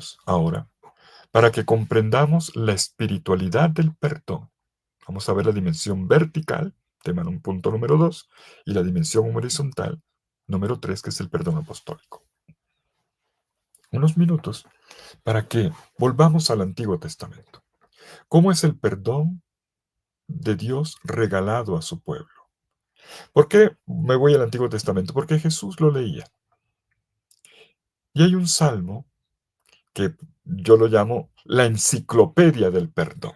minutos ahora para que comprendamos la espiritualidad del perdón. Vamos a ver la dimensión vertical, tema en un punto número 2, y la dimensión horizontal, número 3, que es el perdón apostólico. Unos minutos para que volvamos al Antiguo Testamento. ¿Cómo es el perdón de Dios regalado a su pueblo? ¿Por qué me voy al Antiguo Testamento? Porque Jesús lo leía. Y hay un salmo que yo lo llamo la enciclopedia del perdón.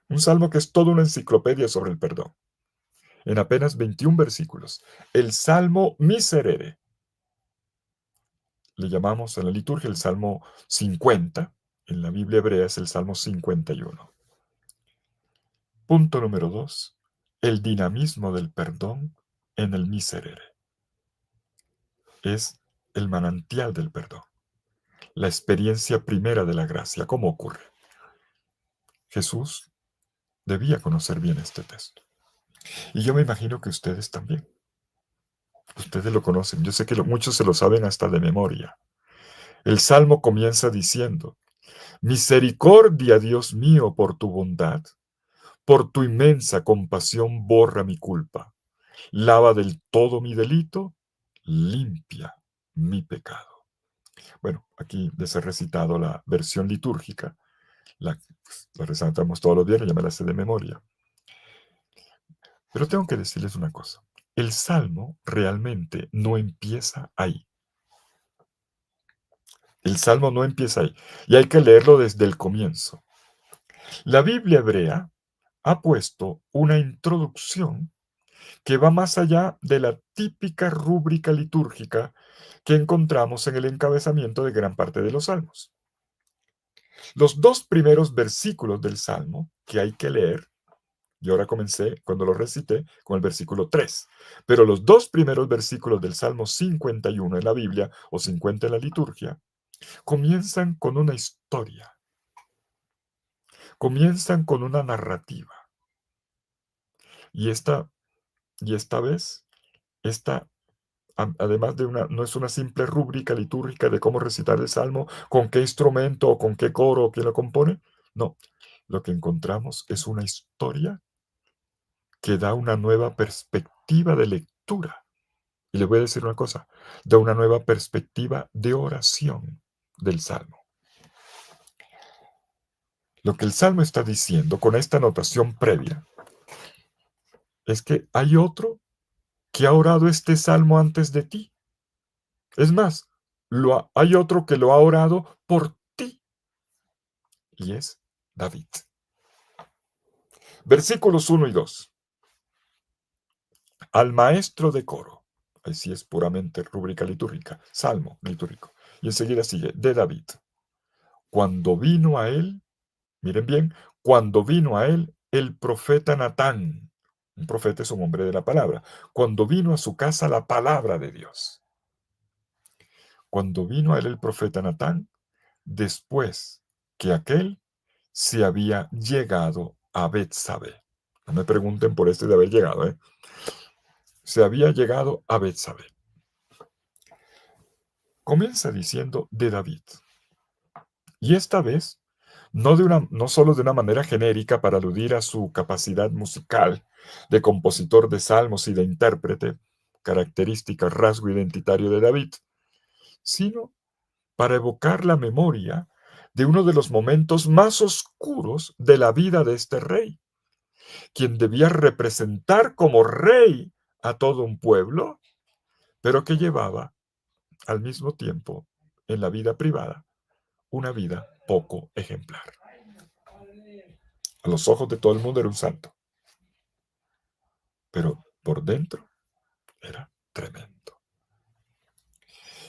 Un salmo que es toda una enciclopedia sobre el perdón. En apenas 21 versículos. El Salmo Miserere. Le llamamos en la liturgia el Salmo 50. En la Biblia hebrea es el Salmo 51. Punto número 2. El dinamismo del perdón en el Miserere. Es el manantial del perdón. La experiencia primera de la gracia. ¿Cómo ocurre? Jesús debía conocer bien este texto. Y yo me imagino que ustedes también. Ustedes lo conocen. Yo sé que muchos se lo saben hasta de memoria. El Salmo comienza diciendo: Misericordia, Dios mío, por tu bondad, por tu inmensa compasión borra mi culpa, lava del todo mi delito, limpia mi pecado. Bueno, aquí les he recitado la versión litúrgica, la recitamos todos los días, ya me la sé de memoria. Pero tengo que decirles una cosa, el Salmo realmente no empieza ahí. El Salmo no empieza ahí, y hay que leerlo desde el comienzo. La Biblia hebrea ha puesto una introducción que va más allá de la típica rúbrica litúrgica que encontramos en el encabezamiento de gran parte de los salmos. Los dos primeros versículos del salmo que hay que leer, y ahora comencé cuando lo recité con el versículo 3, pero los dos primeros versículos del Salmo 51 en la Biblia o 50 en la liturgia comienzan con una historia, comienzan con una narrativa. Y esta vez, además de no es una simple rúbrica litúrgica de cómo recitar el salmo, con qué instrumento o con qué coro o quién lo compone. No, lo que encontramos es una historia que da una nueva perspectiva de lectura. Y le voy a decir una cosa, da una nueva perspectiva de oración del salmo. Lo que el salmo está diciendo con esta anotación previa es que hay otro que ha orado este salmo antes de ti. Es más, hay otro que lo ha orado por ti, y es David. Versículos 1 y 2. Al maestro de coro, así es puramente rúbrica litúrgica, salmo litúrgico, y enseguida sigue, de David. Cuando vino a él, miren bien, cuando vino a él el profeta Natán, un profeta es un hombre de la palabra, cuando vino a su casa la palabra de Dios. Cuando vino a él el profeta Natán, después que aquel se había llegado a Betsabé. No me pregunten por de haber llegado, ¿eh? Se había llegado a Betsabé. Comienza diciendo de David. Y esta vez, no solo de una manera genérica para aludir a su capacidad musical de compositor de salmos y de intérprete, característica, rasgo identitario de David, sino para evocar la memoria de uno de los momentos más oscuros de la vida de este rey, quien debía representar como rey a todo un pueblo, pero que llevaba al mismo tiempo en la vida privada una vida poco ejemplar. A los ojos de todo el mundo era un santo, pero por dentro era tremendo.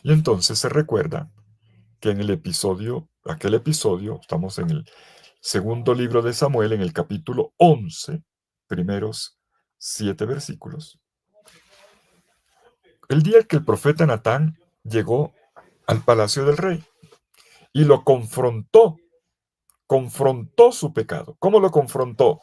Y entonces se recuerda que en aquel episodio, estamos en el segundo libro de Samuel, en el capítulo 11, primeros 7 versículos, el día que el profeta Natán llegó al palacio del rey y lo confrontó su pecado. ¿Cómo lo confrontó?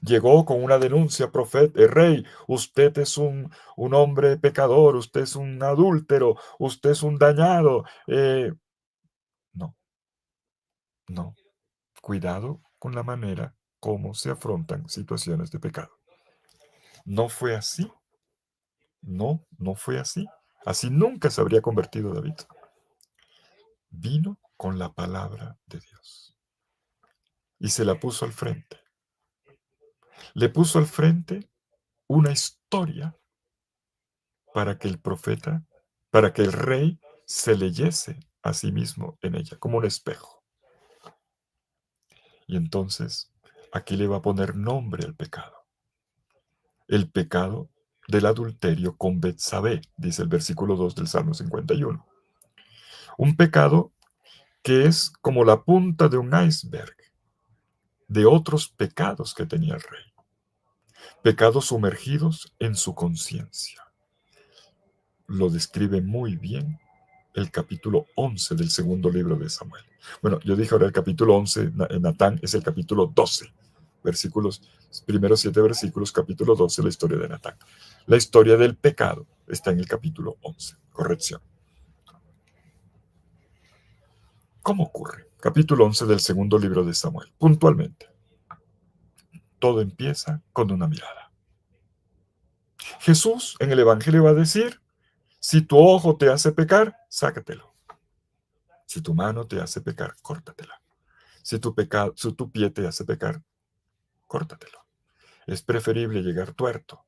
Llegó con una denuncia, profeta, rey, usted es un hombre pecador, usted es un adúltero, usted es un dañado, No. Cuidado con la manera como se afrontan situaciones de pecado. No fue así. No, no fue así. Así nunca se habría convertido David. Vino con la palabra de Dios y se la puso al frente. Le puso al frente una historia para que el profeta, para que el rey se leyese a sí mismo en ella, como un espejo. Y entonces aquí le va a poner nombre al pecado. El pecado del adulterio con Betsabé, dice el versículo 2 del Salmo 51. Un pecado que es como la punta de un iceberg de otros pecados que tenía el rey. Pecados sumergidos en su conciencia. Lo describe muy bien el capítulo 11 del segundo libro de Samuel. Bueno, yo dije ahora el capítulo 11, en Natán es el capítulo 12, versículos, primeros 7 versículos, capítulo 12, la historia de Natán. La historia del pecado está en el capítulo 11, corrección. ¿Cómo ocurre? Capítulo 11 del segundo libro de Samuel, puntualmente. Todo empieza con una mirada. Jesús en el Evangelio va a decir, si tu ojo te hace pecar, sácatelo. Si tu mano te hace pecar, córtatela. Si tu pie te hace pecar, córtatelo. Es preferible llegar tuerto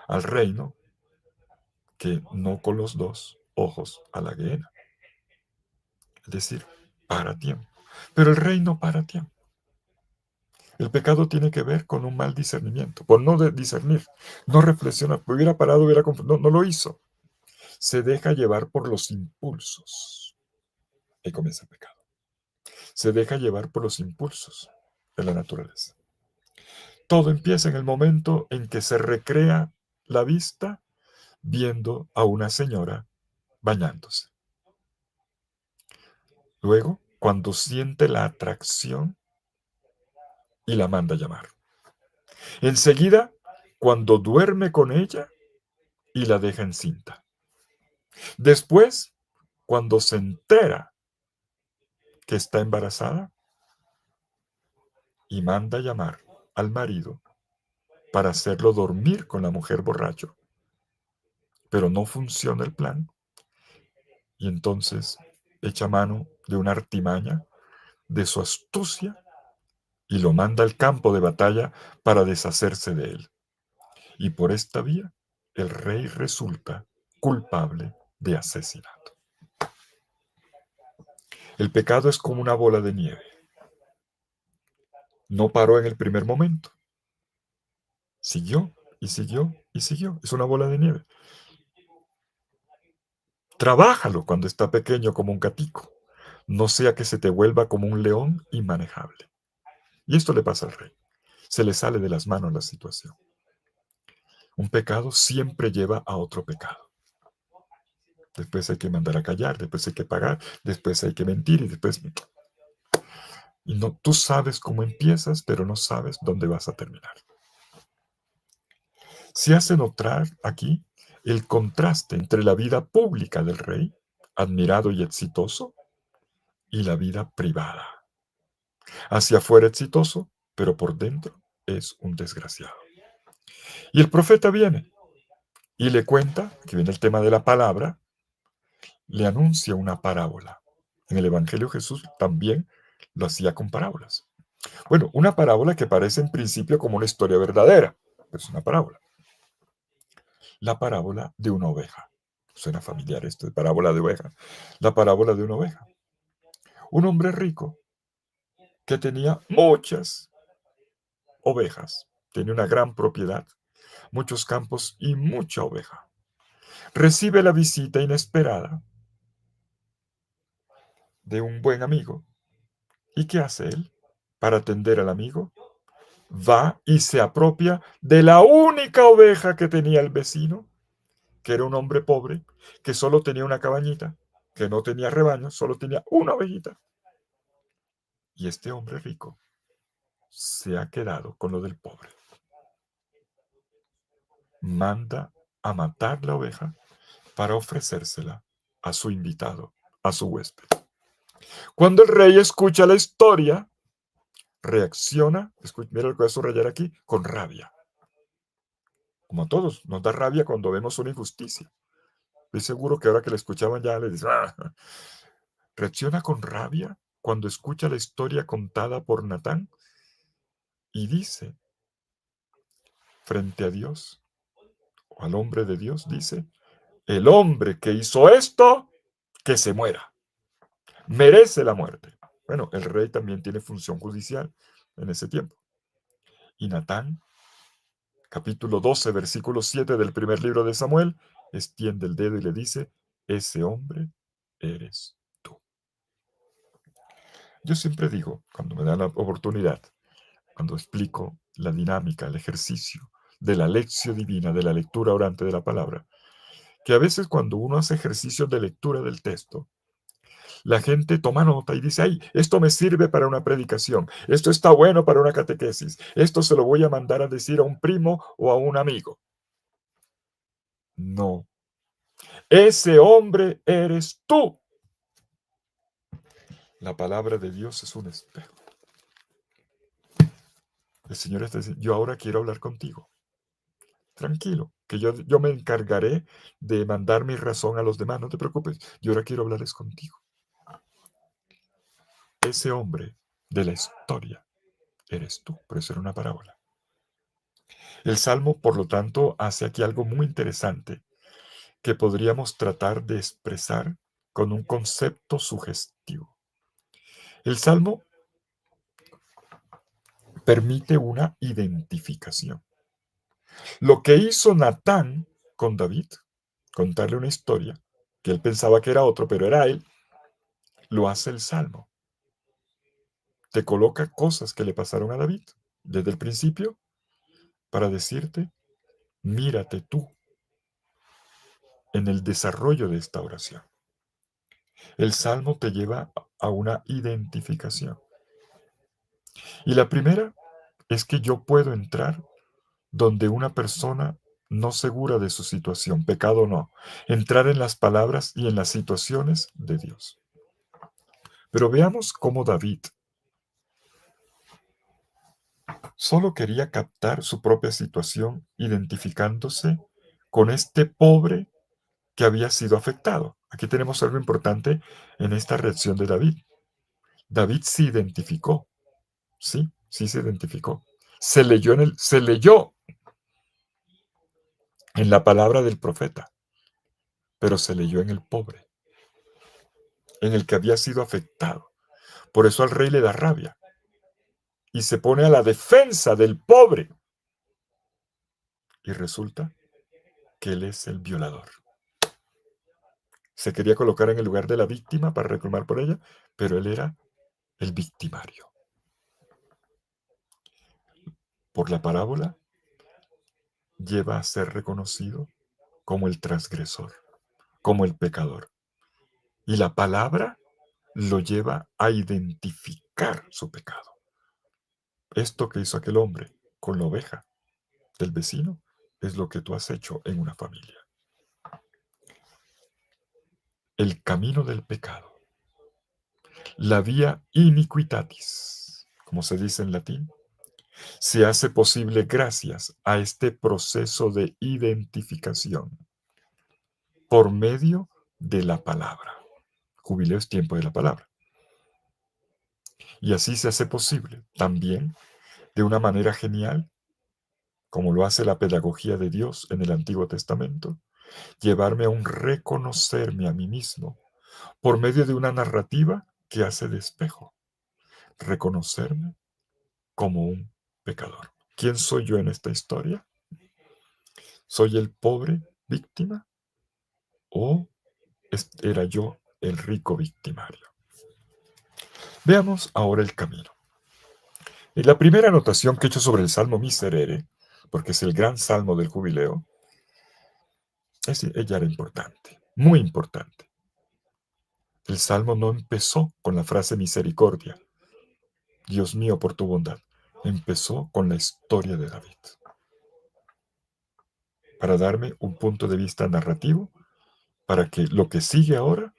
al reino que no con los dos ojos a la gehenna. Es decir, para tiempo. Pero el rey no para tiempo. El pecado tiene que ver con un mal discernimiento, por no discernir, no reflexionar. Hubiera parado, hubiera confundido. No, no lo hizo. Se deja llevar por los impulsos. Ahí comienza el pecado. Se deja llevar por los impulsos de la naturaleza. Todo empieza en el momento en que se recrea la vista viendo a una señora bañándose. Luego, cuando siente la atracción y la manda a llamar. Enseguida, cuando duerme con ella y la deja encinta. Después, cuando se entera que está embarazada y manda a llamar al marido para hacerlo dormir con la mujer borracho, pero no funciona el plan, y entonces echa mano de una artimaña, de su astucia, y lo manda al campo de batalla para deshacerse de él. Y por esta vía, el rey resulta culpable de asesinato. El pecado es como una bola de nieve. No paró en el primer momento. Siguió y siguió y siguió. Es una bola de nieve. Trabájalo cuando está pequeño como un gatico. No sea que se te vuelva como un león inmanejable. Y esto le pasa al rey. Se le sale de las manos la situación. Un pecado siempre lleva a otro pecado. Después hay que mandar a callar, después hay que pagar, después hay que mentir y después... Y no, tú sabes cómo empiezas, pero no sabes dónde vas a terminar. Se hace notar aquí el contraste entre la vida pública del rey, admirado y exitoso, y la vida privada. Hacia afuera exitoso, pero por dentro es un desgraciado. Y el profeta viene y le cuenta, que viene el tema de la palabra, le anuncia una parábola. En el Evangelio Jesús también lo hacía con parábolas. Bueno, una parábola que parece en principio como una historia verdadera, pero es una parábola. La parábola de una oveja. Suena familiar esto de parábola de oveja. La parábola de una oveja. Un hombre rico que tenía muchas ovejas, tenía una gran propiedad, muchos campos y mucha oveja. Recibe la visita inesperada de un buen amigo. ¿Y qué hace él? Para atender al amigo, va y se apropia de la única oveja que tenía el vecino, que era un hombre pobre, que solo tenía una cabañita, que no tenía rebaño, solo tenía una ovejita. Y este hombre rico se ha quedado con lo del pobre. Manda a matar la oveja para ofrecérsela a su invitado, a su huésped. Cuando el rey escucha la historia, reacciona, mira lo que voy a subrayar aquí, con rabia. Como a todos, nos da rabia cuando vemos una injusticia. Estoy seguro que ahora que la escuchaban ya les dice, "Ah". Reacciona con rabia cuando escucha la historia contada por Natán y dice, frente a Dios, o al hombre de Dios, dice, el hombre que hizo esto, que se muera. Merece la muerte. Bueno, el rey también tiene función judicial en ese tiempo. Y Natán, capítulo 12, versículo 7 del primer libro de Samuel, extiende el dedo y le dice, ese hombre eres tú. Yo siempre digo, cuando me dan la oportunidad, cuando explico la dinámica, el ejercicio de la lección divina, de la lectura orante de la palabra, que a veces cuando uno hace ejercicios de lectura del texto, la gente toma nota y dice, ay, esto me sirve para una predicación, esto está bueno para una catequesis, esto se lo voy a mandar a decir a un primo o a un amigo. No, ese hombre eres tú. La palabra de Dios es un espejo. El Señor está diciendo, yo ahora quiero hablar contigo. Tranquilo, que yo me encargaré de mandar mi razón a los demás, no te preocupes, yo ahora quiero hablarles contigo. Ese hombre de la historia eres tú, por eso era una parábola. El Salmo, por lo tanto, hace aquí algo muy interesante que podríamos tratar de expresar con un concepto sugestivo. El Salmo permite una identificación. Lo que hizo Natán con David, contarle una historia, que él pensaba que era otro, pero era él, lo hace el Salmo. Te coloca cosas que le pasaron a David desde el principio para decirte, mírate tú en el desarrollo de esta oración. El Salmo te lleva a una identificación. Y la primera es que yo puedo entrar donde una persona no segura de su situación, pecado o no, entrar en las palabras y en las situaciones de Dios. Pero veamos cómo David solo quería captar su propia situación identificándose con este pobre que había sido afectado. Aquí tenemos algo importante en esta reacción de David. David se identificó, sí se identificó. Se leyó en la palabra del profeta, pero se leyó en el pobre, en el que había sido afectado. Por eso al rey le da rabia y se pone a la defensa del pobre. Y resulta que él es el violador. Se quería colocar en el lugar de la víctima para reclamar por ella, pero él era el victimario. Por la parábola lleva a ser reconocido como el transgresor, como el pecador. Y la palabra lo lleva a identificar su pecado. Esto que hizo aquel hombre con la oveja del vecino es lo que tú has hecho en una familia. El camino del pecado, la vía iniquitatis, como se dice en latín, se hace posible gracias a este proceso de identificación por medio de la palabra. Jubileo es tiempo de la palabra. Y así se hace posible también de una manera genial, como lo hace la pedagogía de Dios en el Antiguo Testamento, llevarme a un reconocerme a mí mismo por medio de una narrativa que hace de espejo, reconocerme como un pecador. ¿Quién soy yo en esta historia? ¿Soy el pobre víctima o era yo el rico victimario? Veamos ahora el camino. Y la primera anotación que he hecho sobre el Salmo Miserere, porque es el gran salmo del jubileo, ella era importante, muy importante. El salmo no empezó con la frase misericordia, Dios mío por tu bondad. Empezó con la historia de David, para darme un punto de vista narrativo, para que lo que sigue ahora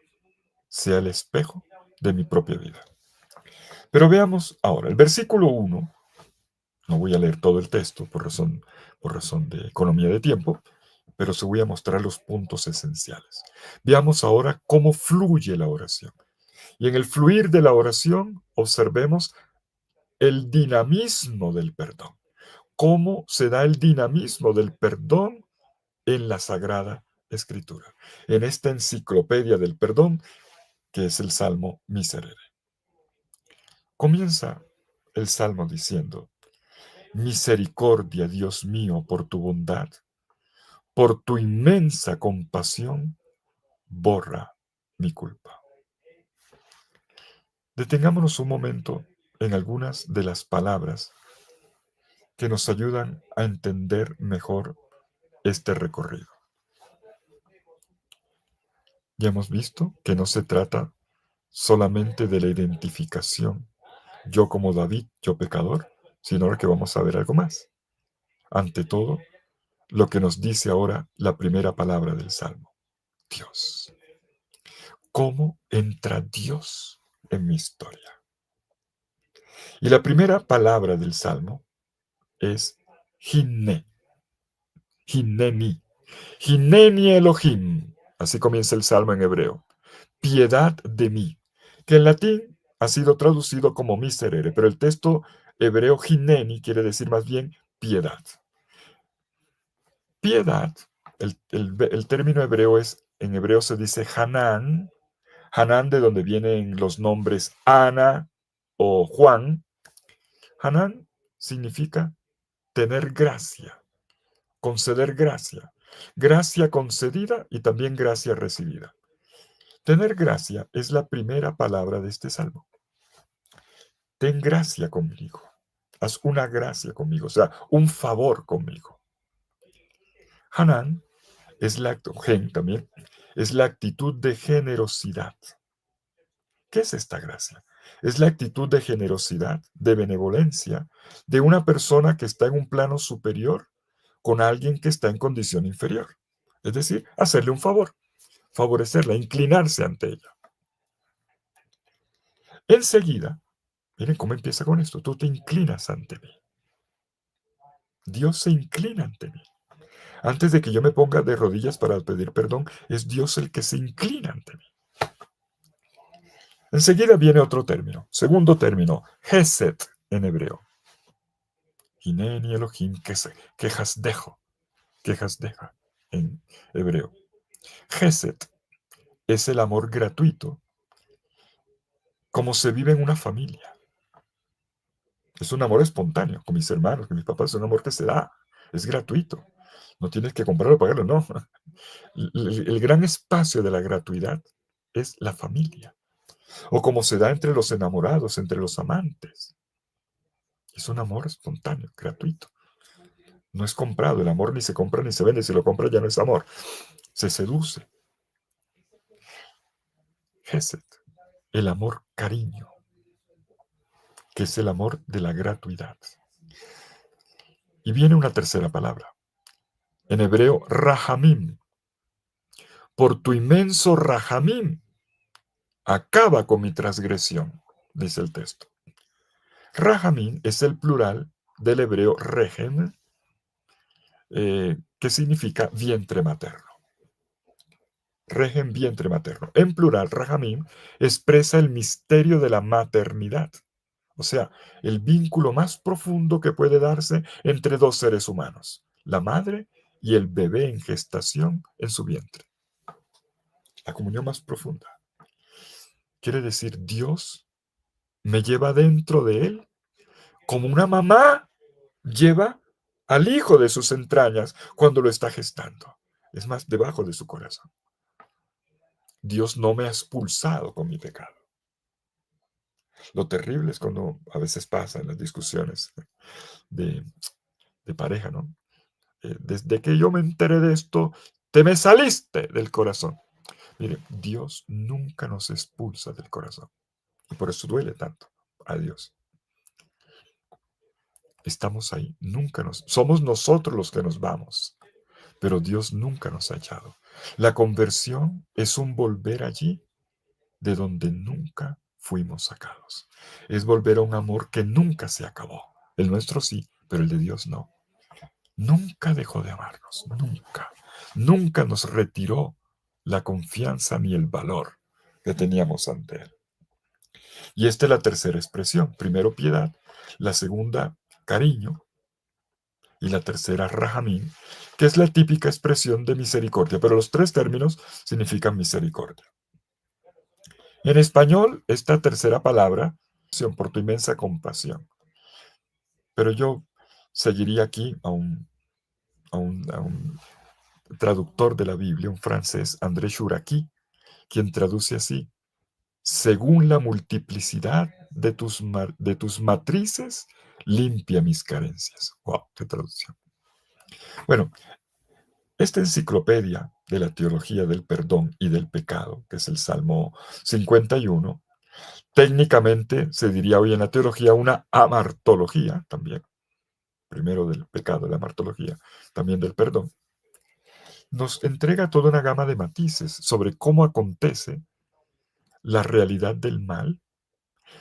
sea el espejo de mi propia vida. Pero veamos ahora, el versículo 1, no voy a leer todo el texto por razón de economía de tiempo, pero se voy a mostrar los puntos esenciales. Veamos ahora cómo fluye la oración. Y en el fluir de la oración observemos el dinamismo del perdón. ¿Cómo se da el dinamismo del perdón en la Sagrada Escritura? En esta enciclopedia del perdón que es el Salmo Miserere. Comienza el Salmo diciendo: misericordia, Dios mío, por tu bondad, por tu inmensa compasión, borra mi culpa. Detengámonos un momento en algunas de las palabras que nos ayudan a entender mejor este recorrido. Ya hemos visto que no se trata solamente de la identificación, yo como David, yo pecador, sino que vamos a ver algo más. Ante todo, lo que nos dice ahora la primera palabra del Salmo: Dios. ¿Cómo entra Dios en mi historia? Y la primera palabra del Salmo es Hinne, Hinneni, Hinneni Elohim. Así comienza el Salmo en hebreo. Piedad de mí, que en latín ha sido traducido como miserere, pero el texto hebreo Hinneni quiere decir más bien piedad. Piedad, el término hebreo es, en hebreo se dice Hanan, Hanan de donde vienen los nombres Ana o Juan. Hanan significa tener gracia, conceder gracia, gracia concedida y también gracia recibida. Tener gracia es la primera palabra de este salmo. Ten gracia conmigo, haz una gracia conmigo, o sea, un favor conmigo. Hanan es también, es la actitud de generosidad. ¿Qué es esta gracia? Es la actitud de generosidad, de benevolencia, de una persona que está en un plano superior con alguien que está en condición inferior. Es decir, hacerle un favor, favorecerla, inclinarse ante ella. Enseguida, miren cómo empieza con esto, tú te inclinas ante mí. Dios se inclina ante mí. Antes de que yo me ponga de rodillas para pedir perdón, es Dios el que se inclina ante mí. Enseguida viene otro término, segundo término, Hesed en hebreo. Hineni Elohim quejas dejo en hebreo. Hesed es el amor gratuito, como se vive en una familia. Es un amor espontáneo, con mis hermanos, con mis papás, es un amor que se da, es gratuito. No tienes que comprarlo o pagarlo, no. El gran espacio de la gratuidad es la familia, o como se da entre los enamorados, entre los amantes. Es un amor espontáneo, gratuito. No es comprado, el amor ni se compra ni se vende, si lo compra ya no es amor, se seduce. Hesed, el amor cariño, que es el amor de la gratuidad. Y viene una tercera palabra, en hebreo, rahamim. Por tu inmenso rahamim, acaba con mi transgresión, dice el texto. Rahamim es el plural del hebreo rehem, que significa vientre materno. Rehem, vientre materno. En plural, rahamim expresa el misterio de la maternidad. O sea, el vínculo más profundo que puede darse entre dos seres humanos, la madre y el bebé en gestación en su vientre. La comunión más profunda. Quiere decir, Dios me lleva dentro de él como una mamá lleva al hijo de sus entrañas cuando lo está gestando. Es más, debajo de su corazón. Dios no me ha expulsado con mi pecado. Lo terrible es cuando a veces pasa en las discusiones de, de pareja, ¿no? Desde que yo me enteré de esto, te me saliste del corazón. Mire, Dios nunca nos expulsa del corazón. Y por eso duele tanto a Dios. Estamos ahí, somos nosotros los que nos vamos, pero Dios nunca nos ha echado. La conversión es un volver allí de donde nunca fuimos sacados. Es volver a un amor que nunca se acabó. El nuestro sí, pero el de Dios no. Nunca dejó de amarnos, nunca. Nunca nos retiró la confianza ni el valor que teníamos ante Él. Y esta es la tercera expresión. Primero piedad, la segunda cariño y la tercera rahamín, que es la típica expresión de misericordia. Pero los tres términos significan misericordia. En español, esta tercera palabra, por tu inmensa compasión. Pero yo seguiría aquí a un traductor de la Biblia, un francés, André Chouraqui, quien traduce así: según la multiplicidad de tus matrices, limpia mis carencias. ¡Wow! ¡Qué traducción! Bueno, esta enciclopedia de la teología del perdón y del pecado, que es el Salmo 51, técnicamente se diría hoy en la teología una amartología también, primero del pecado, la amartología, también del perdón, nos entrega toda una gama de matices sobre cómo acontece la realidad del mal,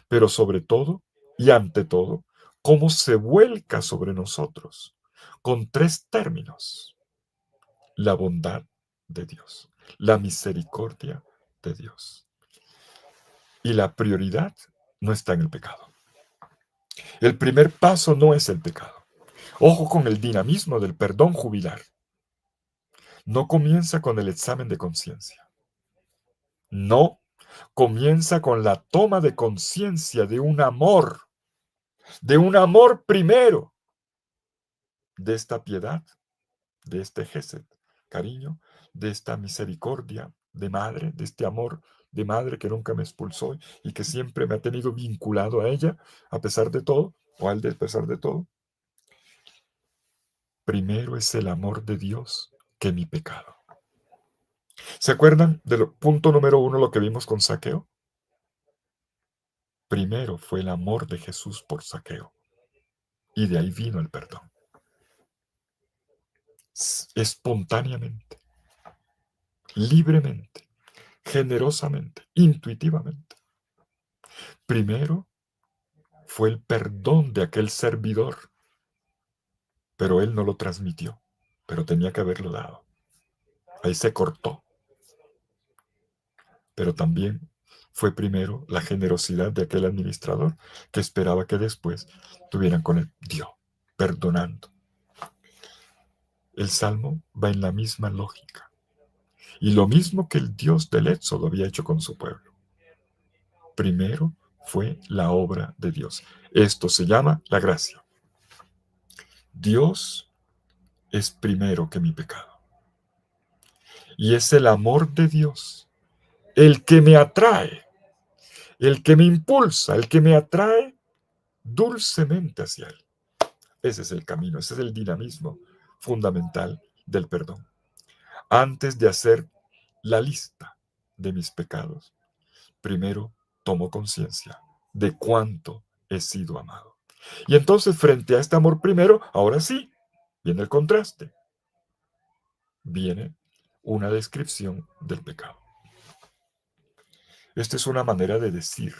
pero sobre todo y ante todo, cómo se vuelca sobre nosotros con tres términos: la bondad de Dios, la misericordia de Dios. Y la prioridad no está en el pecado. El primer paso no es el pecado. Ojo con el dinamismo del perdón jubilar. No comienza con el examen de conciencia. No, comienza con la toma de conciencia de un amor primero, de esta piedad, de este gesed, cariño, de esta misericordia de madre, de este amor de madre que nunca me expulsó y que siempre me ha tenido vinculado a ella, a pesar de todo, o a él a pesar de todo. Primero es el amor de Dios que mi pecado. ¿Se acuerdan del punto número 1, lo que vimos con Zaqueo? Primero fue el amor de Jesús por Zaqueo, y de ahí vino el perdón. Espontáneamente, libremente, generosamente, intuitivamente. Primero fue el perdón de aquel servidor, pero él no lo transmitió, pero tenía que haberlo dado. Ahí se cortó. Pero también fue primero la generosidad de aquel administrador que esperaba que después tuvieran con él. Dio, perdonando. El Salmo va en la misma lógica. Y lo mismo que el Dios del Éxodo había hecho con su pueblo. Primero fue la obra de Dios. Esto se llama la gracia. Dios es primero que mi pecado. Y es el amor de Dios el que me atrae, el que me impulsa, el que me atrae dulcemente hacia Él. Ese es el camino, ese es el dinamismo fundamental del perdón. Antes de hacer la lista de mis pecados, primero tomo conciencia de cuánto he sido amado. Y entonces, frente a este amor primero, ahora sí, viene el contraste. Viene una descripción del pecado. Esta es una manera de decir,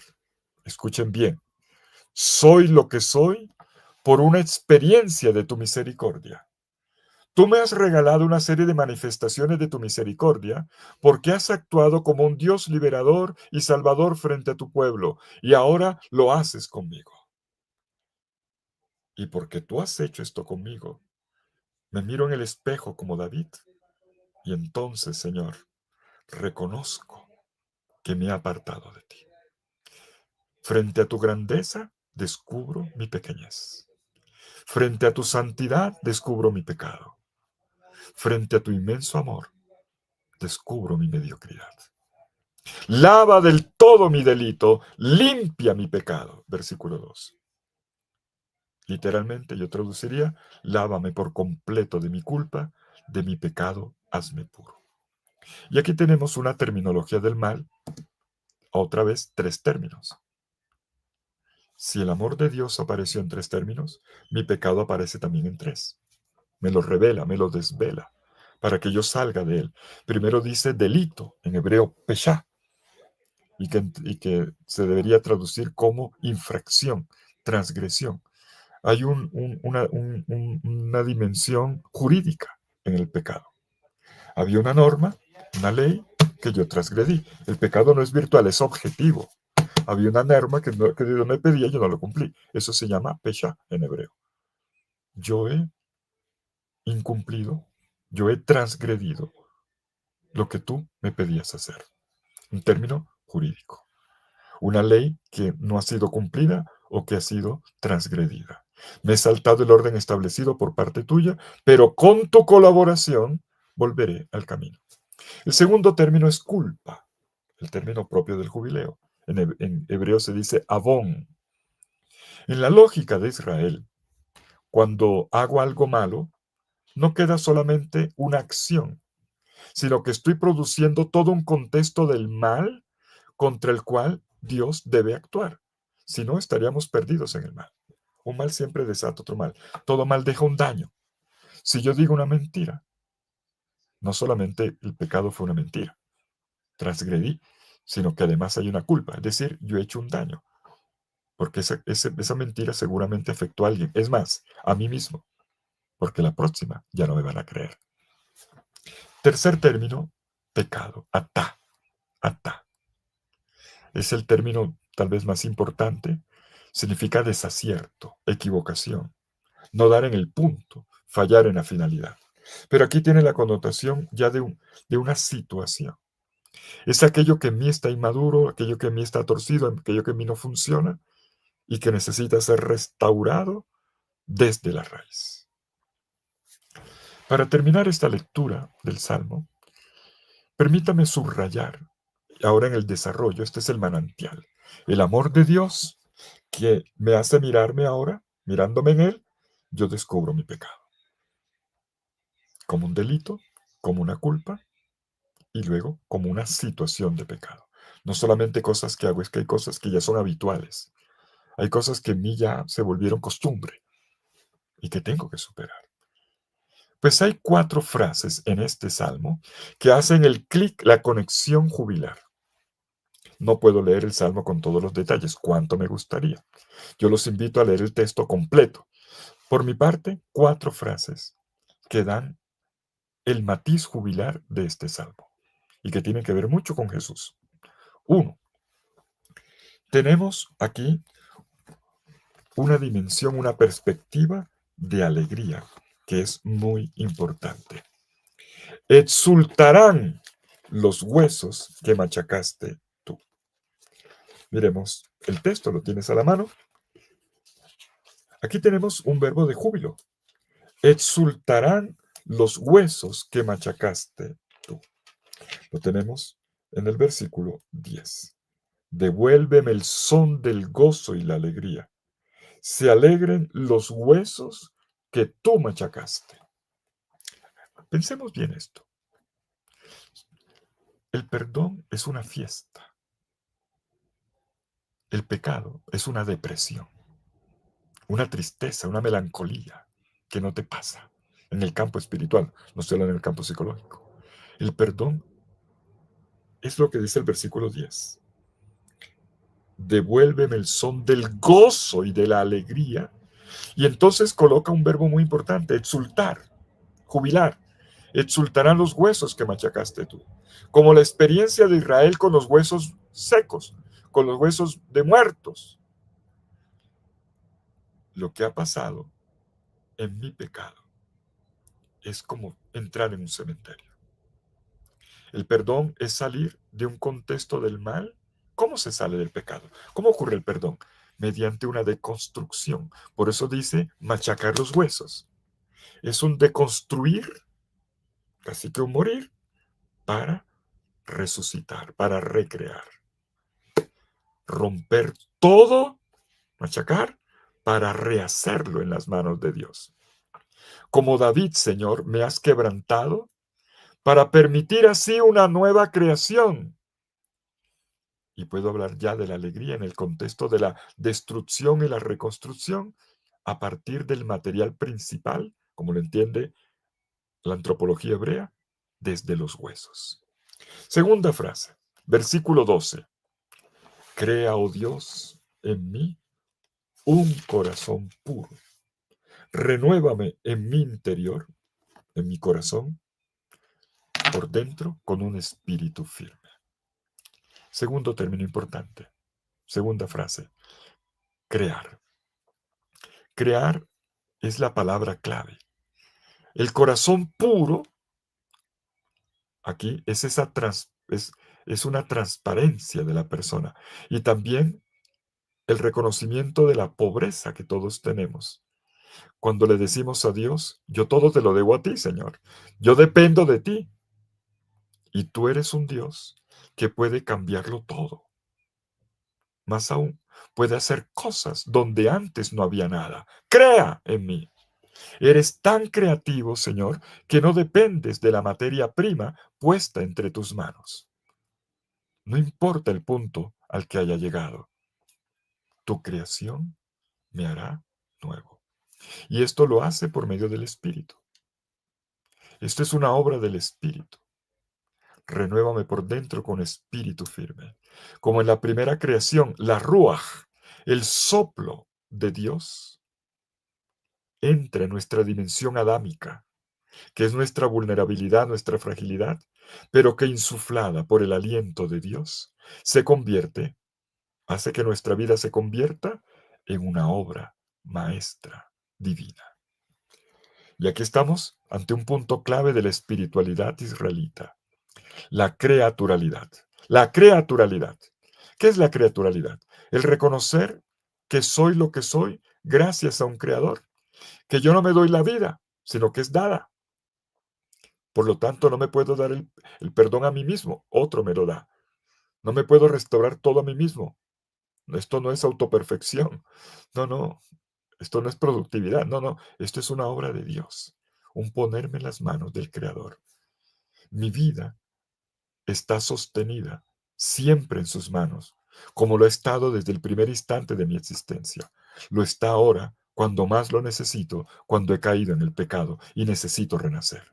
escuchen bien, soy lo que soy por una experiencia de tu misericordia. Tú me has regalado una serie de manifestaciones de tu misericordia porque has actuado como un Dios liberador y salvador frente a tu pueblo, y ahora lo haces conmigo. Y porque tú has hecho esto conmigo, me miro en el espejo como David, y entonces, Señor, reconozco que me he apartado de ti. Frente a tu grandeza, descubro mi pequeñez. Frente a tu santidad, descubro mi pecado. Frente a tu inmenso amor, descubro mi mediocridad. Lava del todo mi delito, limpia mi pecado. Versículo 2. Literalmente yo traduciría: lávame por completo de mi culpa, de mi pecado, hazme puro. Y aquí tenemos una terminología del mal, otra vez tres términos. Si el amor de Dios apareció en tres términos, mi pecado aparece también en tres. Me lo revela, me lo desvela, para que yo salga de él. Primero dice delito, en hebreo peshá. y que se debería traducir como infracción, transgresión. Hay una dimensión jurídica en el pecado. Había una norma, una ley que yo transgredí. El pecado no es virtual, es objetivo. Había una norma que Dios me pedía y yo no lo cumplí. Eso se llama pesha en hebreo. Yo he incumplido, yo he transgredido lo que tú me pedías hacer. Un término jurídico. Una ley que no ha sido cumplida o que ha sido transgredida. Me he saltado el orden establecido por parte tuya, pero con tu colaboración volveré al camino. El segundo término es culpa, el término propio del jubileo. En hebreo se dice avón. En la lógica de Israel, cuando hago algo malo, no queda solamente una acción, sino que estoy produciendo todo un contexto del mal contra el cual Dios debe actuar. Si no, estaríamos perdidos en el mal. Un mal siempre desata otro mal. Todo mal deja un daño. Si yo digo una mentira, no solamente el pecado fue una mentira, transgredí, sino que además hay una culpa. Es decir, yo he hecho un daño, porque esa mentira seguramente afectó a alguien. Es más, a mí mismo, porque la próxima ya no me van a creer. Tercer término, pecado, atá, atá. Es el término tal vez más importante. Significa desacierto, equivocación, no dar en el punto, fallar en la finalidad. Pero aquí tiene la connotación ya de una situación. Es aquello que en mí está inmaduro, aquello que en mí está torcido, aquello que en mí no funciona y que necesita ser restaurado desde la raíz. Para terminar esta lectura del Salmo, permítame subrayar, ahora en el desarrollo, este es el manantial, el amor de Dios que me hace mirarme ahora, mirándome en Él, yo descubro mi pecado. Como un delito, como una culpa y luego como una situación de pecado. No solamente cosas que hago, es que hay cosas que ya son habituales. Hay cosas que en mí ya se volvieron costumbre y que tengo que superar. Pues hay 4 frases en este salmo que hacen el clic, la conexión jubilar. No puedo leer el salmo con todos los detalles, cuánto me gustaría. Yo los invito a leer el texto completo. Por mi parte, 4 frases que dan el matiz jubilar de este salmo y que tienen que ver mucho con Jesús. 1. Tenemos aquí una dimensión, una perspectiva de alegría que es muy importante. Exultarán los huesos que machacaste tú. Miremos, el texto lo tienes a la mano. Aquí tenemos un verbo de júbilo. Exultarán los huesos que machacaste tú. Lo tenemos en el versículo 10. Devuélveme el son del gozo y la alegría. Se alegren los huesos que tú machacaste. Pensemos bien esto. El perdón es una fiesta. El pecado es una depresión, una tristeza, una melancolía que no te pasa en el campo espiritual, no solo en el campo psicológico. El perdón es lo que dice el versículo 10. Devuélveme el son del gozo y de la alegría. Y entonces coloca un verbo muy importante, exultar, jubilar. Exultarán los huesos que machacaste tú. Como la experiencia de Israel con los huesos secos, con los huesos de muertos. Lo que ha pasado en mi pecado es como entrar en un cementerio. El perdón es salir de un contexto del mal. ¿Cómo se sale del pecado? ¿Cómo ocurre el perdón? Mediante una deconstrucción. Por eso dice machacar los huesos. Es un deconstruir, casi que un morir, para resucitar, para recrear. Romper todo, machacar, para rehacerlo en las manos de Dios. Como David, Señor, me has quebrantado para permitir así una nueva creación. Y puedo hablar ya de la alegría en el contexto de la destrucción y la reconstrucción a partir del material principal, como lo entiende la antropología hebrea, desde los huesos. Segunda frase, versículo 12. Crea, oh Dios, en mí un corazón puro. Renuévame en mi interior, en mi corazón, por dentro, con un espíritu firme. Segundo término importante. Segunda frase. Crear. Crear es la palabra clave. El corazón puro, aquí, es una transparencia de la persona. Y también el reconocimiento de la pobreza que todos tenemos. Cuando le decimos a Dios, yo todo te lo debo a ti, Señor. Yo dependo de ti. Y tú eres un Dios que puede cambiarlo todo. Más aún, puede hacer cosas donde antes no había nada. Crea en mí. Eres tan creativo, Señor, que no dependes de la materia prima puesta entre tus manos. No importa el punto al que haya llegado. Tu creación me hará nuevo. Y esto lo hace por medio del Espíritu. Esto es una obra del Espíritu. Renuévame por dentro con espíritu firme. Como en la primera creación, la ruaj, el soplo de Dios, entra en nuestra dimensión adámica, que es nuestra vulnerabilidad, nuestra fragilidad, pero que insuflada por el aliento de Dios, se convierte, hace que nuestra vida se convierta en una obra maestra divina. Y aquí estamos ante un punto clave de la espiritualidad israelita. La creaturalidad. La creaturalidad. ¿Qué es la creaturalidad? El reconocer que soy lo que soy gracias a un creador, que yo no me doy la vida, sino que es dada. Por lo tanto, no me puedo dar el perdón a mí mismo, otro me lo da. No me puedo restaurar todo a mí mismo. Esto no es autoperfección. No, no. Esto no es productividad. No, no. Esto es una obra de Dios. Un ponerme en las manos del Creador. Mi vida está sostenida siempre en sus manos, como lo ha estado desde el primer instante de mi existencia. Lo está ahora, cuando más lo necesito, cuando he caído en el pecado y necesito renacer.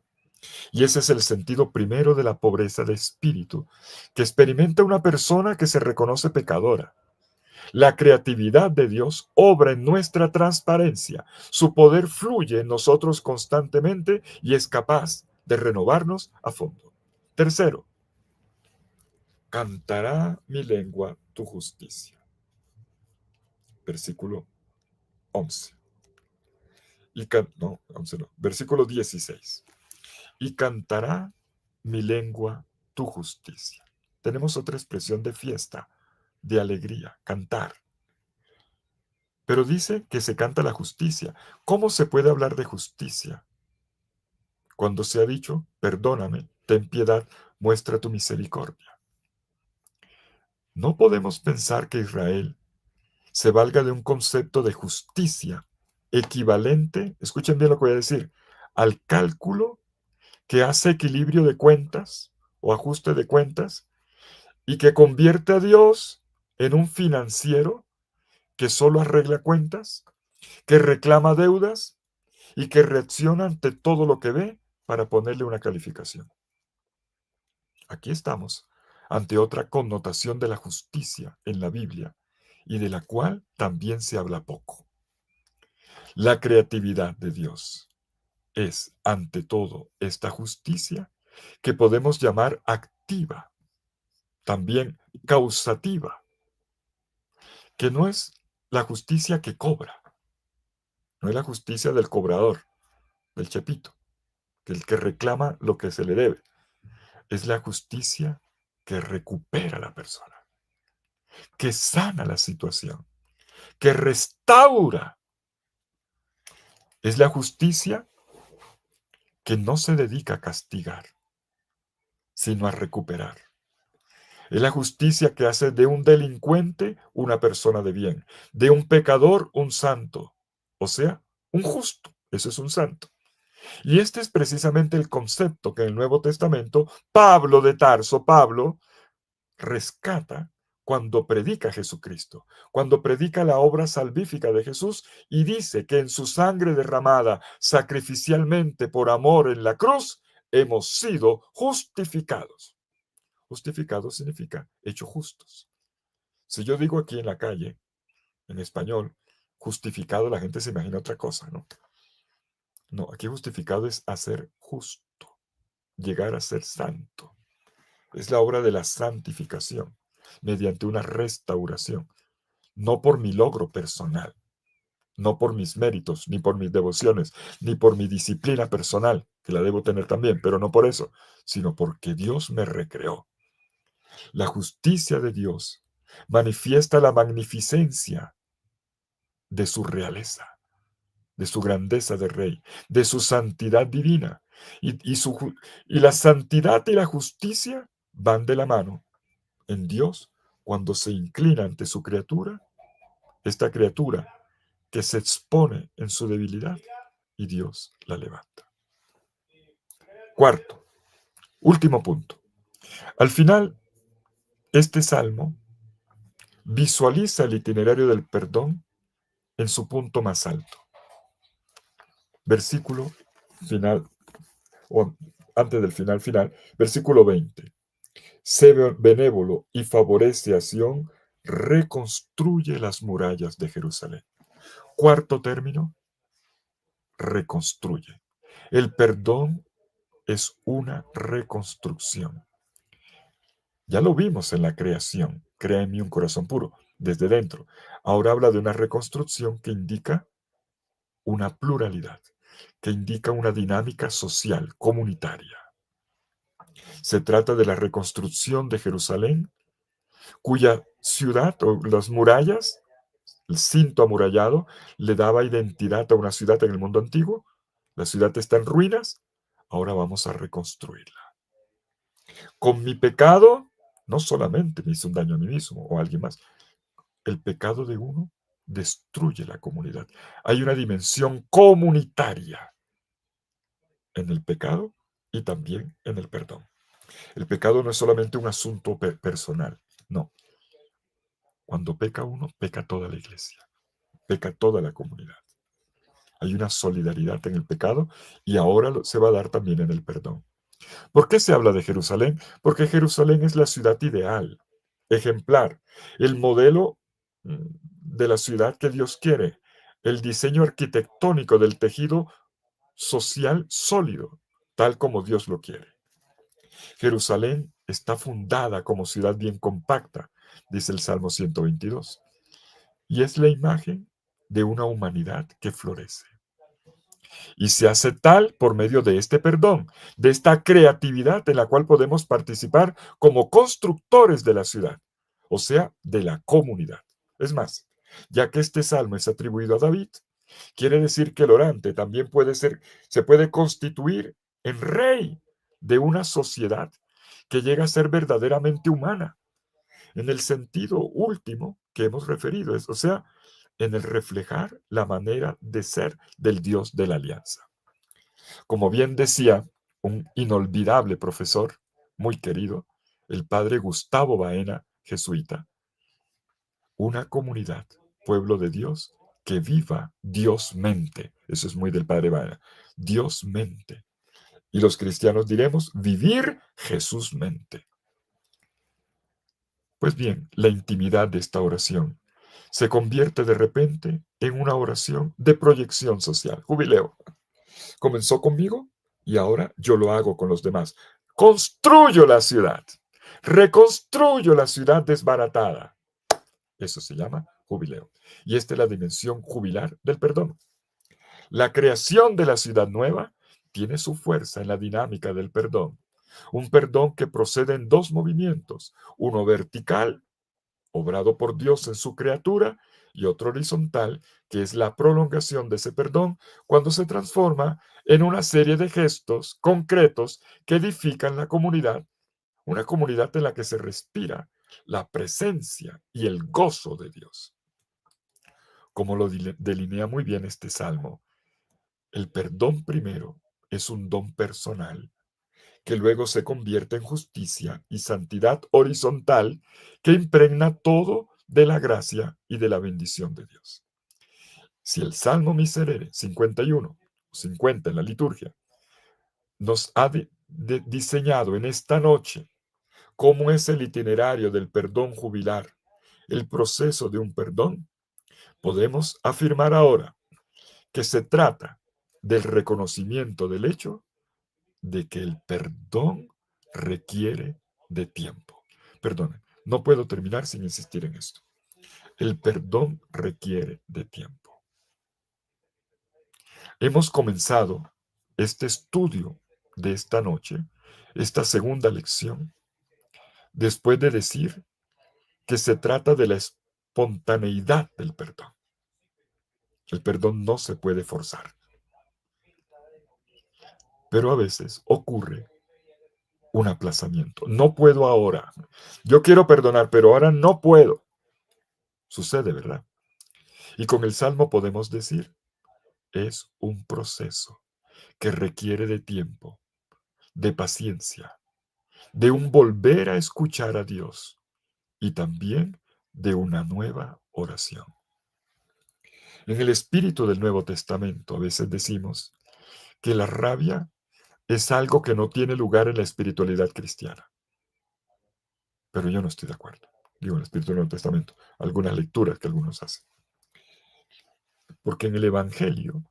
Y ese es el sentido primero de la pobreza de espíritu que experimenta una persona que se reconoce pecadora. La creatividad de Dios obra en nuestra transparencia. Su poder fluye en nosotros constantemente y es capaz de renovarnos a fondo. Tercero, cantará mi lengua tu justicia. Versículo 11. No, 11 no. Versículo 16. Y cantará mi lengua tu justicia. Tenemos otra expresión de fiesta, de alegría, cantar. Pero dice que se canta la justicia. ¿Cómo se puede hablar de justicia cuando se ha dicho, perdóname, ten piedad, muestra tu misericordia? No podemos pensar que Israel se valga de un concepto de justicia equivalente, escuchen bien lo que voy a decir, al cálculo que hace equilibrio de cuentas o ajuste de cuentas y que convierte a Dios en un financiero que solo arregla cuentas, que reclama deudas y que reacciona ante todo lo que ve para ponerle una calificación. Aquí estamos ante otra connotación de la justicia en la Biblia y de la cual también se habla poco. La creatividad de Dios es, ante todo, esta justicia que podemos llamar activa, también causativa, que no es la justicia que cobra, no es la justicia del cobrador, del chepito, el que reclama lo que se le debe, es la justicia que recupera a la persona, que sana la situación, que restaura. Es la justicia que no se dedica a castigar, sino a recuperar. Es la justicia que hace de un delincuente una persona de bien, de un pecador un santo, o sea, un justo. Eso es un santo. Y este es precisamente el concepto que en el Nuevo Testamento Pablo de Tarso, Pablo, rescata cuando predica a Jesucristo, cuando predica la obra salvífica de Jesús y dice que en su sangre derramada sacrificialmente por amor en la cruz, hemos sido justificados. Justificados significa hechos justos. Si yo digo aquí en la calle, en español, justificado, la gente se imagina otra cosa, ¿no? No, aquí justificado es hacer justo, llegar a ser santo. Es la obra de la santificación, mediante una restauración, no por mi logro personal, no por mis méritos, ni por mis devociones, ni por mi disciplina personal, que la debo tener también, pero no por eso, sino porque Dios me recreó. La justicia de Dios manifiesta la magnificencia de su realeza, de su grandeza de rey, de su santidad divina. Y la santidad y la justicia van de la mano en Dios cuando se inclina ante su criatura, esta criatura que se expone en su debilidad y Dios la levanta. Cuarto, último punto. Al final, este salmo visualiza el itinerario del perdón en su punto más alto. Versículo final, o antes del final, versículo 20. Sé benévolo y favorece a Sión, reconstruye las murallas de Jerusalén. Cuarto término, reconstruye. El perdón es una reconstrucción. Ya lo vimos en la creación, crea en mí un corazón puro, desde dentro. Ahora habla de una reconstrucción que indica una pluralidad, que indica una dinámica social, comunitaria. Se trata de la reconstrucción de Jerusalén, cuya ciudad o las murallas, el cinto amurallado, le daba identidad a una ciudad en el mundo antiguo. La ciudad está en ruinas, ahora vamos a reconstruirla. Con mi pecado, no solamente me hice un daño a mí mismo o a alguien más, el pecado de uno destruye la comunidad. Hay una dimensión comunitaria en el pecado y también en el perdón. El pecado no es solamente un asunto personal, no. Cuando peca uno, peca toda la iglesia, peca toda la comunidad. Hay una solidaridad en el pecado y ahora se va a dar también en el perdón. ¿Por qué se habla de Jerusalén? Porque Jerusalén es la ciudad ideal, ejemplar, el modelo de la ciudad que Dios quiere, el diseño arquitectónico del tejido social sólido, tal como Dios lo quiere. Jerusalén está fundada como ciudad bien compacta, dice el Salmo 122, y es la imagen de una humanidad que florece. Y se hace tal por medio de este perdón, de esta creatividad en la cual podemos participar como constructores de la ciudad, o sea, de la comunidad. Es más, ya que este salmo es atribuido a David, quiere decir que el orante también se puede constituir en rey de una sociedad que llega a ser verdaderamente humana, en el sentido último que hemos referido, o sea, en el reflejar la manera de ser del Dios de la alianza. Como bien decía un inolvidable profesor, muy querido, el padre Gustavo Baena, jesuita, una comunidad, pueblo de Dios, que viva Dios mente. Eso es muy del padre Baena. Dios mente. Y los cristianos diremos, vivir Jesús mente. Pues bien, la intimidad de esta oración se convierte de repente en una oración de proyección social. Jubileo. Comenzó conmigo y ahora yo lo hago con los demás. Construyo la ciudad. Reconstruyo la ciudad desbaratada. Eso se llama jubileo. Y esta es la dimensión jubilar del perdón. La creación de la ciudad nueva tiene su fuerza en la dinámica del perdón. Un perdón que procede en dos movimientos, uno vertical, obrado por Dios en su criatura, y otro horizontal, que es la prolongación de ese perdón cuando se transforma en una serie de gestos concretos que edifican la comunidad, una comunidad en la que se respira la presencia y el gozo de Dios. Como lo delinea muy bien este salmo, el perdón primero es un don personal que luego se convierte en justicia y santidad horizontal que impregna todo de la gracia y de la bendición de Dios. Si el Salmo Miserere 51, 50 en la liturgia, nos ha diseñado en esta noche cómo es el itinerario del perdón jubilar el proceso de un perdón, podemos afirmar ahora que se trata del reconocimiento del hecho de que el perdón requiere de tiempo. Perdone, no puedo terminar sin insistir en esto. El perdón requiere de tiempo. Hemos comenzado este estudio de esta noche, esta segunda lección, después de decir que se trata de la espontaneidad del perdón. El perdón no se puede forzar, pero a veces ocurre un aplazamiento. No puedo ahora. Yo quiero perdonar, pero ahora no puedo. Sucede, ¿verdad? Y con el Salmo podemos decir, es un proceso que requiere de tiempo, de paciencia, de un volver a escuchar a Dios y también de una nueva oración. En el espíritu del Nuevo Testamento a veces decimos que la rabia es algo que no tiene lugar en la espiritualidad cristiana. Pero yo no estoy de acuerdo. Digo, en el espíritu del Nuevo Testamento, algunas lecturas que algunos hacen. Porque en el Evangelio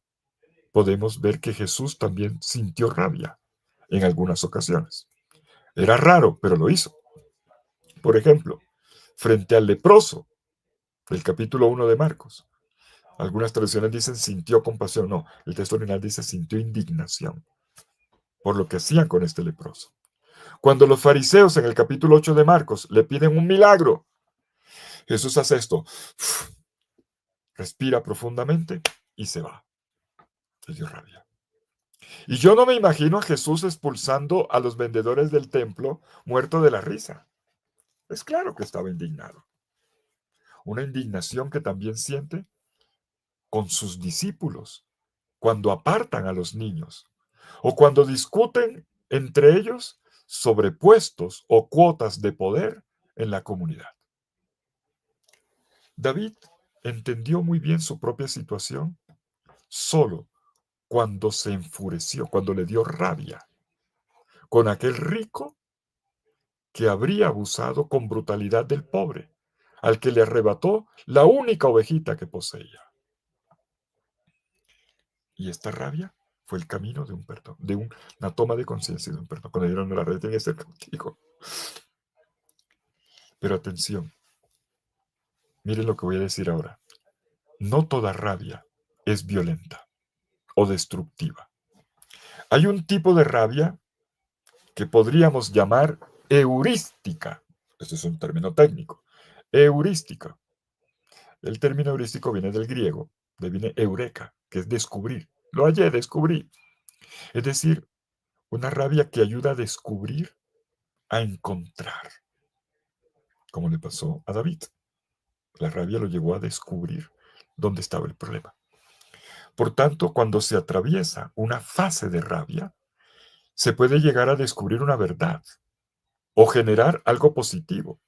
podemos ver que Jesús también sintió rabia en algunas ocasiones. Era raro, pero lo hizo. Por ejemplo, frente al leproso del capítulo 1 de Marcos. Algunas traducciones dicen sintió compasión. No, el texto original dice sintió indignación por lo que hacían con este leproso. Cuando los fariseos en el capítulo 8 de Marcos le piden un milagro, Jesús hace esto. Respira profundamente y se va. Le dio rabia. Y yo no me imagino a Jesús expulsando a los vendedores del templo muerto de la risa. Es claro que estaba indignado. Una indignación que también siente con sus discípulos cuando apartan a los niños o cuando discuten entre ellos sobre puestos o cuotas de poder en la comunidad. David entendió muy bien su propia situación solo cuando se enfureció, cuando le dio rabia con aquel rico que habría abusado con brutalidad del pobre, al que le arrebató la única ovejita que poseía. Y esta rabia fue el camino de un perdón, de una toma de conciencia y de un perdón. Cuando dieron la red, tiene que ser contigo. Pero atención, miren lo que voy a decir ahora. No toda rabia es violenta o destructiva. Hay un tipo de rabia que podríamos llamar heurística. Este es un término técnico. Heurística. El término heurístico viene del griego, viene eureka, que es descubrir. Lo hallé, descubrí. Es decir, una rabia que ayuda a descubrir, a encontrar, como le pasó a David. La rabia lo llevó a descubrir dónde estaba el problema. Por tanto, cuando se atraviesa una fase de rabia, se puede llegar a descubrir una verdad o generar algo positivo.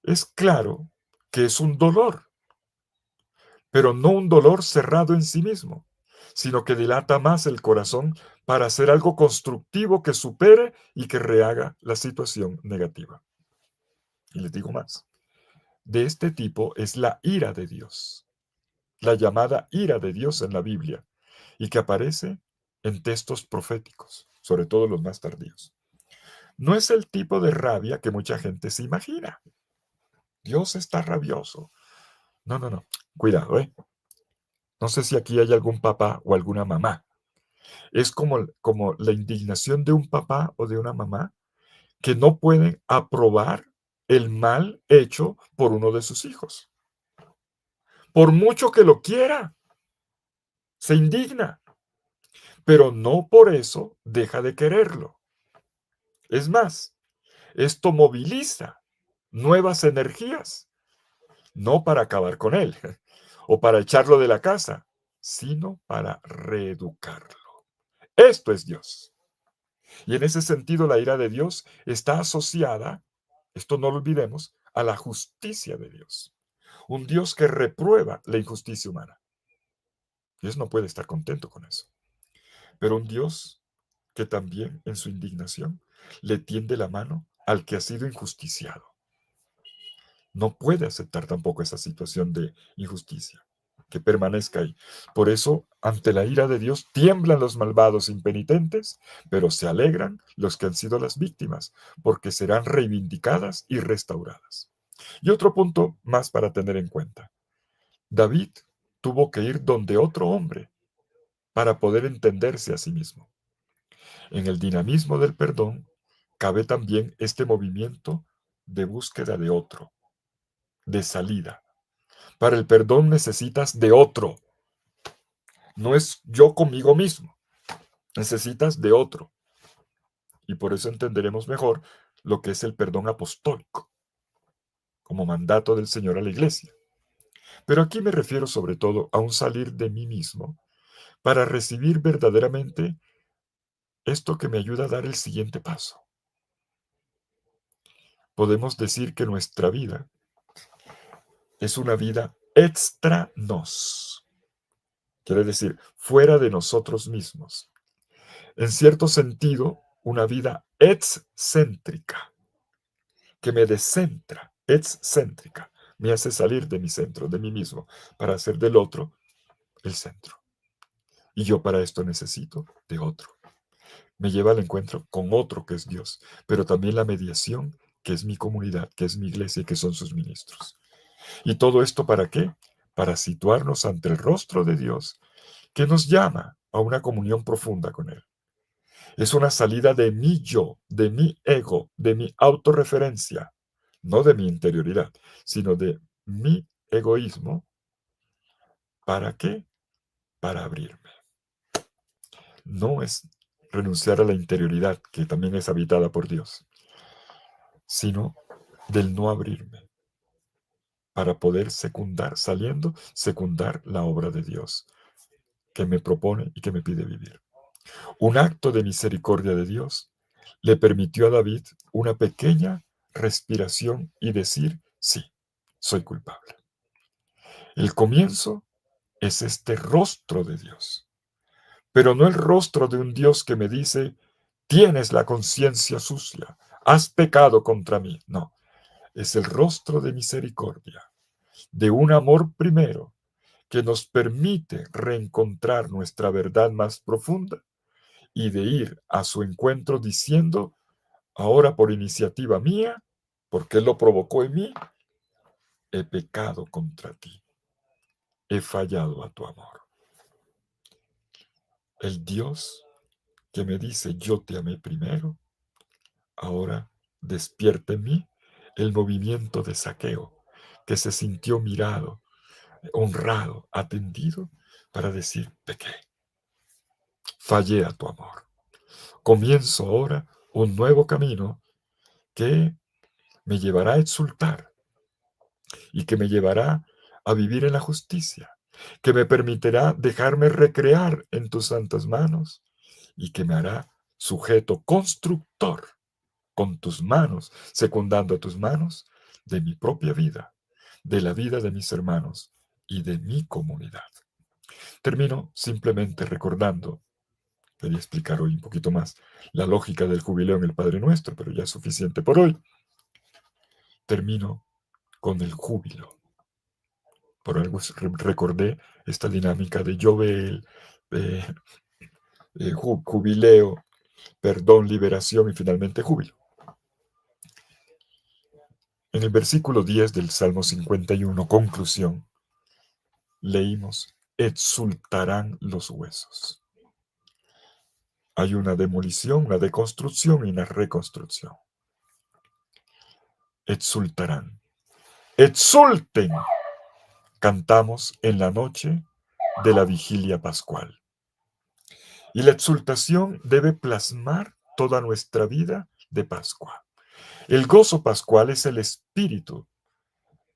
Es claro que es un dolor, pero no un dolor cerrado en sí mismo, sino que dilata más el corazón para hacer algo constructivo que supere y que rehaga la situación negativa. Y les digo más, de este tipo es la ira de Dios, la llamada ira de Dios en la Biblia, y que aparece en textos proféticos, sobre todo los más tardíos. No es el tipo de rabia que mucha gente se imagina. Dios está rabioso. No, no, no. Cuidado, ¿eh? No sé si aquí hay algún papá o alguna mamá. Es como la indignación de un papá o de una mamá que no pueden aprobar el mal hecho por uno de sus hijos. Por mucho que lo quiera, se indigna, pero no por eso deja de quererlo. Es más, esto moviliza nuevas energías, no para acabar con él o para echarlo de la casa, sino para reeducarlo. Esto es Dios. Y en ese sentido la ira de Dios está asociada, esto no lo olvidemos, a la justicia de Dios. Un Dios que reprueba la injusticia humana. Dios no puede estar contento con eso. Pero un Dios que también en su indignación le tiende la mano al que ha sido injusticiado. no puede aceptar tampoco esa situación de injusticia, que permanezca ahí. Por eso, ante la ira de Dios, tiemblan los malvados impenitentes, pero se alegran los que han sido las víctimas, porque serán reivindicadas y restauradas. Y otro punto más para tener en cuenta. David tuvo que ir donde otro hombre para poder entenderse a sí mismo. En el dinamismo del perdón cabe también este movimiento de búsqueda de otro, de salida. Para el perdón necesitas de otro. No es yo conmigo mismo. Necesitas de otro. Y por eso entenderemos mejor lo que es el perdón apostólico, como mandato del Señor a la iglesia. Pero aquí me refiero sobre todo a un salir de mí mismo para recibir verdaderamente esto que me ayuda a dar el siguiente paso. Podemos decir que nuestra vida es una vida extra nos. Quiere decir, fuera de nosotros mismos. En cierto sentido, una vida excéntrica, que me descentra, excéntrica, me hace salir de mi centro, de mí mismo, para hacer del otro el centro. Y yo para esto necesito de otro. Me lleva al encuentro con otro que es Dios, pero también la mediación, que es mi comunidad, que es mi iglesia y que son sus ministros. ¿Y todo esto para qué? Para situarnos ante el rostro de Dios, que nos llama a una comunión profunda con Él. Es una salida de mi yo, de mi ego, de mi autorreferencia, no de mi interioridad, sino de mi egoísmo. ¿Para qué? Para abrirme. No es renunciar a la interioridad, que también es habitada por Dios, sino del no abrirme para poder secundar, saliendo, secundar la obra de Dios que me propone y que me pide vivir. Un acto de misericordia de Dios le permitió a David una pequeña respiración y decir, sí, soy culpable. El comienzo es este rostro de Dios, pero no el rostro de un Dios que me dice, tienes la conciencia sucia, has pecado contra mí. No, es el rostro de misericordia, de un amor primero que nos permite reencontrar nuestra verdad más profunda y de ir a su encuentro diciendo, ahora por iniciativa mía, porque Él lo provocó en mí, he pecado contra ti, he fallado a tu amor. El Dios que me dice, yo te amé primero, ahora despierta en mí el movimiento de Zaqueo, que se sintió mirado, honrado, atendido, para decir, pequé, fallé a tu amor. Comienzo ahora un nuevo camino que me llevará a exultar y que me llevará a vivir en la justicia, que me permitirá dejarme recrear en tus santas manos y que me hará sujeto constructor con tus manos, secundando a tus manos de mi propia vida, de la vida de mis hermanos y de mi comunidad. Termino simplemente recordando, quería explicar hoy un poquito más la lógica del jubileo en el Padre Nuestro, pero ya es suficiente por hoy. Termino con el júbilo. Por algo recordé esta dinámica de Yobel, de jubileo, perdón, liberación y finalmente júbilo. En el versículo 10 del Salmo 51, conclusión, leímos, exultarán los huesos. Hay una demolición, una deconstrucción y una reconstrucción. Exultarán. Exulten, cantamos en la noche de la vigilia pascual. Y la exultación debe plasmar toda nuestra vida de Pascua. El gozo pascual es el espíritu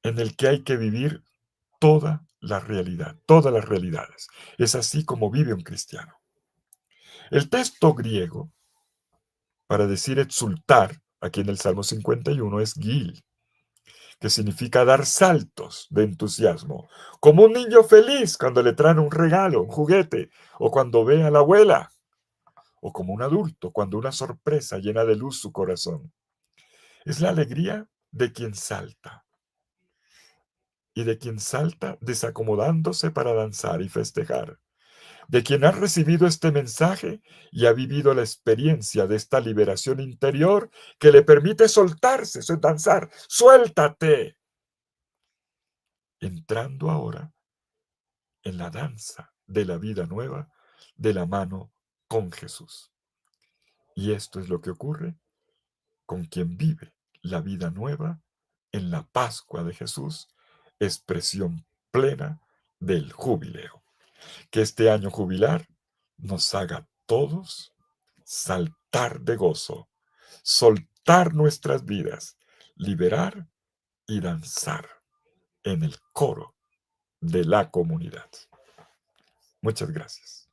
en el que hay que vivir toda la realidad, todas las realidades. Es así como vive un cristiano. El texto griego para decir exultar, aquí en el Salmo 51, es gil, que significa dar saltos de entusiasmo, como un niño feliz cuando le traen un regalo, un juguete, o cuando ve a la abuela, o como un adulto cuando una sorpresa llena de luz su corazón. Es la alegría de quien salta, y de quien salta desacomodándose para danzar y festejar, de quien ha recibido este mensaje y ha vivido la experiencia de esta liberación interior que le permite soltarse, danzar, suéltate, entrando ahora en la danza de la vida nueva de la mano con Jesús. Y esto es lo que ocurre con quien vive la vida nueva en la Pascua de Jesús, expresión plena del jubileo. Que este año jubilar nos haga todos saltar de gozo, soltar nuestras vidas, liberar y danzar en el coro de la comunidad. Muchas gracias.